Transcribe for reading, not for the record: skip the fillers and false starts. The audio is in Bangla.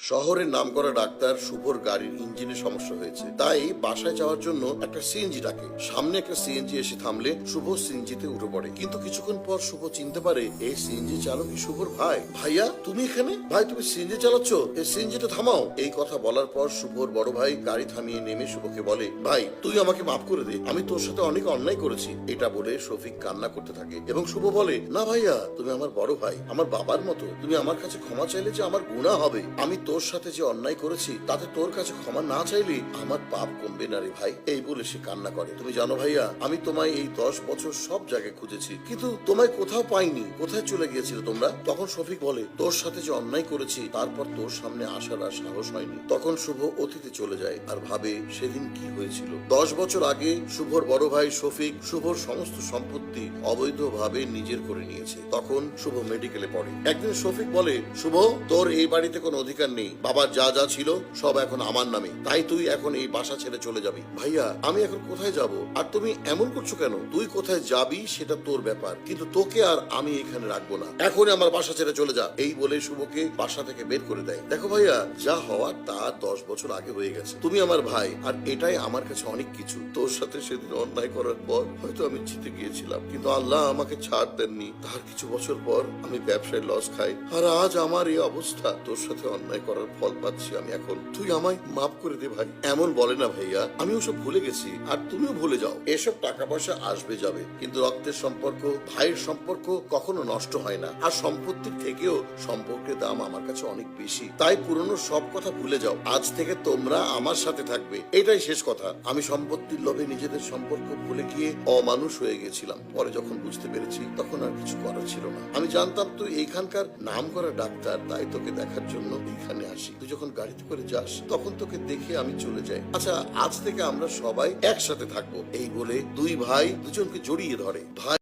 শহরের নামকরা ডাক্তার শুভর গাড়ির ইঞ্জিনে সমস্যা হয়েছে, তাই বাসায় যাওয়ার জন্য একটা সিএনজি ডাকে। সামনে একটা সিএনজি এসে থামলে শুভ সিএনজিতে উঠে পড়ে, কিন্তু কিছুক্ষণ পর শুভ চিনতে পারে এই সিএনজি চালকই শুভর ভাই। ভাইয়া তুমি এখানে? ভাই তুমি সিএনজি চালাচ্ছ, এই সিএনজিটা থামাও। এই কথা বলার পর শুভর বড় ভাই গাড়ি থামিয়ে নেমে শুভকে বলে, ভাই তুই আমাকে মাফ করে দে, আমি তোর সাথে অনেক অন্যায় করেছি। এটা বলে শফিক কান্না করতে থাকে এবং শুভ বলে, না ভাইয়া তুমি আমার বড় ভাই, আমার বাবার মতো, তুমি আমার কাছে ক্ষমা চাইলে যে আমার গুনাহ হবে। আমি তোর সাথে যে অন্যায় করেছি তাতে তোর কাছে ক্ষমা না চাইলে আমার পাপ কমবে না রে ভাই। এই বলে সে কান্না করে। তুমি জানো ভাইয়া, আমি তোমায় এই 10 বছর সব জায়গায় খুঁজেছি, কিন্তু তোমায় কোথাও পাইনি। কোথায় চলে গিয়েছিলে তোমরা? তখন শফিক বলে, তোর সাথে যে অন্যায় করেছি তারপর তোর সামনে আসার আর সাহস হয়নি। তখন শুভ অতীতে চলে যায় আর ভাবে সেদিন কি হয়েছিল। 10 বছর আগে শুভর বড় ভাই শফিক শুভর সমস্ত সম্পত্তি অবৈধভাবে নিজের করে নিয়েছে। তখন শুভ মেডিকেলে পড়ে। একদিন শফিক বলে, শুভ তোর এই বাড়িতে কোনো অধিকার নেই, বাবার যা যা ছিল সব এখন আমার নামে, তাই তুই এখন এই বাসা ছেড়ে চলে যাবি। ভাইয়া আমি এখন কোথায় যাব? আর তুমি এমন করছো কেন? তুই কোথায় যাবি সেটা তোর ব্যাপার, কিন্তু তোকে আর আমি এখানে রাখবো না, এখনই আমার বাসা ছেড়ে চলে যা। এই বলে শুভকে বাসা থেকে বের করে দেয়। দেখো ভাইয়া, যা হওয়ার তা 10 বছর আগে হয়ে গেছে। তুমি আমার ভাই আর এটাই আমার কাছে অনেক কিছু। তোর সাথে সেদিন অন্যায় করার পর হয়তো আমি জিতে গিয়েছিলাম, কিন্তু আল্লাহ আমাকে ছাড় দেননি। তার কিছু বছর পর আমি ব্যবসায় লস খাই আর আজ আমার এই অবস্থা। তোর সাথে অন্যায় করার ফল পাচ্ছি আমি এখন। তুই আমায় মাফ করে দে ভাই। এমন বলে না ভাইয়া, আমি ওসব ভুলে গেছি আর তুমিও ভুলে যাও। এসব টাকা পয়সা আসবে যাবে, কিন্তু রক্তের সম্পর্ক, ভাইয়ের সম্পর্ক কখনো নষ্ট হয় না। আর সম্পত্তির থেকেও সম্পর্কের দাম আমার কাছে অনেক বেশি। তাই পুরনো সব কথা ভুলে যাও। আজ থেকে তোমরা আমার সাথে থাকবে, এটাই শেষ কথা। আমি সম্পত্তির লোভে নিজেদের সম্পর্ক ভুলে গিয়ে অমানুষ হয়ে গেছিলাম। পরে যখন বুঝতে পেরেছি তখন আর কিছু করার ছিল না। আমি জানতাম তুই এইখানকার নাম করা ডাক্তার, তাই তোকে দেখার জন্য এইখানে আসি। তুই যখন গাড়িতে করে যাস তখন তোকে দেখে আমি চলে যাই। আচ্ছা আজ থেকে আমরা সবাই একসাথে থাকবো। এই বলে দুই ভাই দুজনকে জড়িয়ে ধরে। ভাই